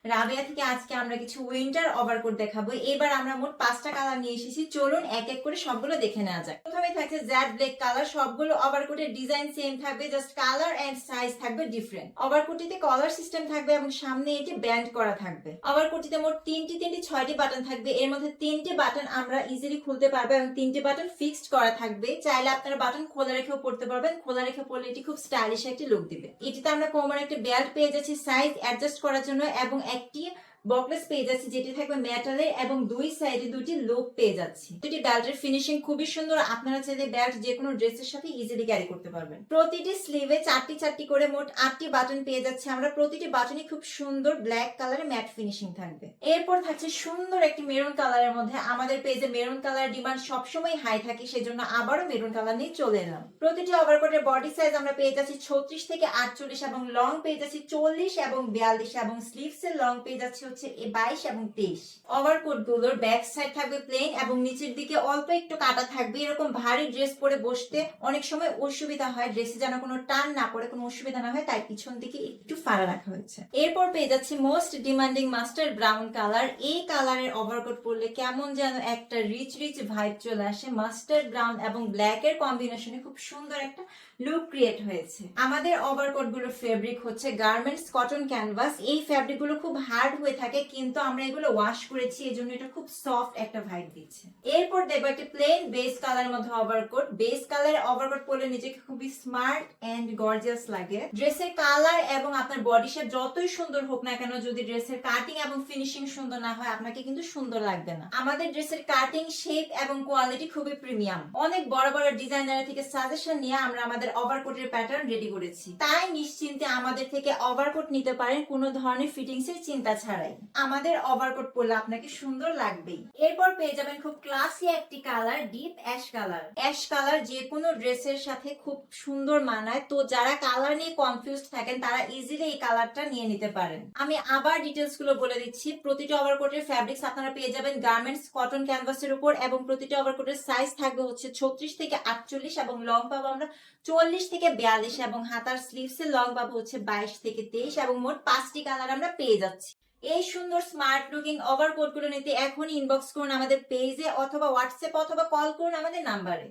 রাবেয়া থেকে আজকে আমরা কিছু উইন্টার ওভারকোট দেখাবো। এবার আমরা মোট 5টা কালার নিয়ে এসেছি, চলুন এক এক করে সবগুলো দেখে নেওয়া যাক। প্রথমে থাকছে জ্যাড ব্ল্যাক কালার। সবগুলো ওভারকোটের ডিজাইন সেম থাকবে, জাস্ট কালার এন্ড সাইজ থাকবে ডিফারেন্ট। ওভারকোটটিতে কলার সিস্টেম থাকবে এবং সামনে এটি ব্যান্ড করা থাকবে। ওভারকোটটিতে মোট 6টি বাটন থাকবে। এর মধ্যে 3টি বাটন আমরা ইজিলি খুলতে পারবো এবং 3টি বাটন ফিক্সড করা থাকবে। চাইলে আপনারা বাটন খোলা রেখেও পড়তে পারবেন। খোলা রেখে পড়লে এটি খুব স্টাইলিশ একটি লুক দিবে। এটিতে আমরা কোমরে একটা বেল্ট পেয়ে যাচ্ছি সাইজ অ্যাডজাস্ট করার জন্য এবং একটি বকলেস পেয়ে যাচ্ছি যেটি থাকবে মেটালের এবং দুই সাইডে দুটি লুপ পেয়ে যাচ্ছি। দুটি বেল্টের ফিনিশিং খুবই সুন্দর। আপনারা চাইলে বেল্ট যে কোনো ড্রেসের সাথে ইজিলি ক্যারি করতে পারবেন। প্রতিটি স্লিভে 4টি করে মোট 8টি বাটন পেয়ে যাচ্ছে আমরা। প্রতিটি বাটনই খুব সুন্দর ব্ল্যাক কালারে ম্যাট ফিনিশিং থাকবে। এরপর থাকছে সুন্দর একটি মেরুন কালারের মধ্যে। আমাদের পেজে মেরুন কালারের ডিমান্ড সবসময় হাই থাকে, সেজন্য আবারও মেরুন কালার নিয়ে চলে এলাম। প্রতিটি ওভারকোটের বডি সাইজ আমরা পেয়ে যাচ্ছি 36 থেকে 48 এবং লং পেয়ে যাচ্ছি 40 এবং 42 এবং স্লিভস এর লং পেয়ে যাচ্ছে 22 এবং 23। ওভারকোট গুলোর ব্যাক সাইড থাকবে প্লেন এবং নিচের দিকে অল্প একটু কাটা থাকবে। এরকম ভারী ড্রেস পরে বসতে অনেক সময় অসুবিধা হয়, ড্রেসে যেন কোনো টান না পড়ে, কোনো অসুবিধা না হয়, তাই পিছন দিকে একটু ফাড়া রাখা হয়েছে। এরপর পেয়ে যাচ্ছি most demanding mustard brown colour. এই কালারের ওভারকোট পরলে কেমন যেন একটা রিচ ভাইব চলে আসে। মাস্টার্ড ব্রাউন এবং ব্ল্যাক এর কম্বিনেশনে খুব সুন্দর একটা লুক ক্রিয়েট হয়েছে। আমাদের ওভারকোট গুলোর ফেব্রিক হচ্ছে গার্মেন্টস কটন ক্যানভাস। এই ফেব্রিক গুলো খুব হার্ড হয়ে থাকে, কিন্তু আমরা এগুলো ওয়াশ করেছি, এজন্য এটা খুব সফট একটা ভাইব দিচ্ছে। এরপর দেখবো একটা প্লেন বেস কালারের মধ্যে ওভারকোট। বেস কালারের ওভারকোট পরলে নিজেকে খুবই স্মার্ট এন্ড গর্জিয়াস লাগে। ড্রেসের কালার এবং আপনার বডি শেপ যতই সুন্দর হোক না কেন, যদি ড্রেসের কাটিং এবং ফিনিশিং সুন্দর না হয়, আপনাকে কিন্তু সুন্দর লাগবে না। আমাদের ড্রেসের কাটিং, শেপ এবং কোয়ালিটি খুবই প্রিমিয়াম। অনেক বড় বড় ডিজাইনার থেকে সাজেশন নিয়ে আমরা আমাদের ওভারকোটের প্যাটার্ন রেডি করেছি, তাই নিশ্চিন্তে আমাদের থেকে ওভারকোট নিতে পারেন কোনো ধরনের ফিটিংস এর চিন্তা ছাড়াই। আমাদের ওভারকোট পরলে আপনাকে সুন্দর লাগবেই। এরপর পেয়ে যাবেন খুব ক্লাসি একটি colour, deep ash colour. Ash colour যে কোনো ড্রেসের সাথে খুব সুন্দর মানায়, তো যারা কালার নিয়ে কনফিউজড থাকেন তারা ইজিলি এই কালারটা নিয়ে নিতে পারেন। আমি আবার ডিটেলস গুলো বলে দিচ্ছি। প্রতিটি ওভারকোটের ফ্যাব্রিক্স আপনারা পেয়ে যাবেন গার্মেন্টস কটন ক্যানভাসের উপর এবং প্রতিটি ওভারকোটের সাইজ থাকবে 36 থেকে 48 এবং লং পাবো আমরা 40 থেকে 42 এবং হাতার স্লিভস এর লং পাবো 22 থেকে 23 এবং মোট 5টি কালার আমরা পেয়ে যাচ্ছি। এই সুন্দর স্মার্ট লুকিং ওভারকোট গুলো নিতে এখনই ইনবক্স করুন আমাদের পেজে অথবা হোয়াটসঅ্যাপ অথবা কল করুন আমাদের নাম্বারে।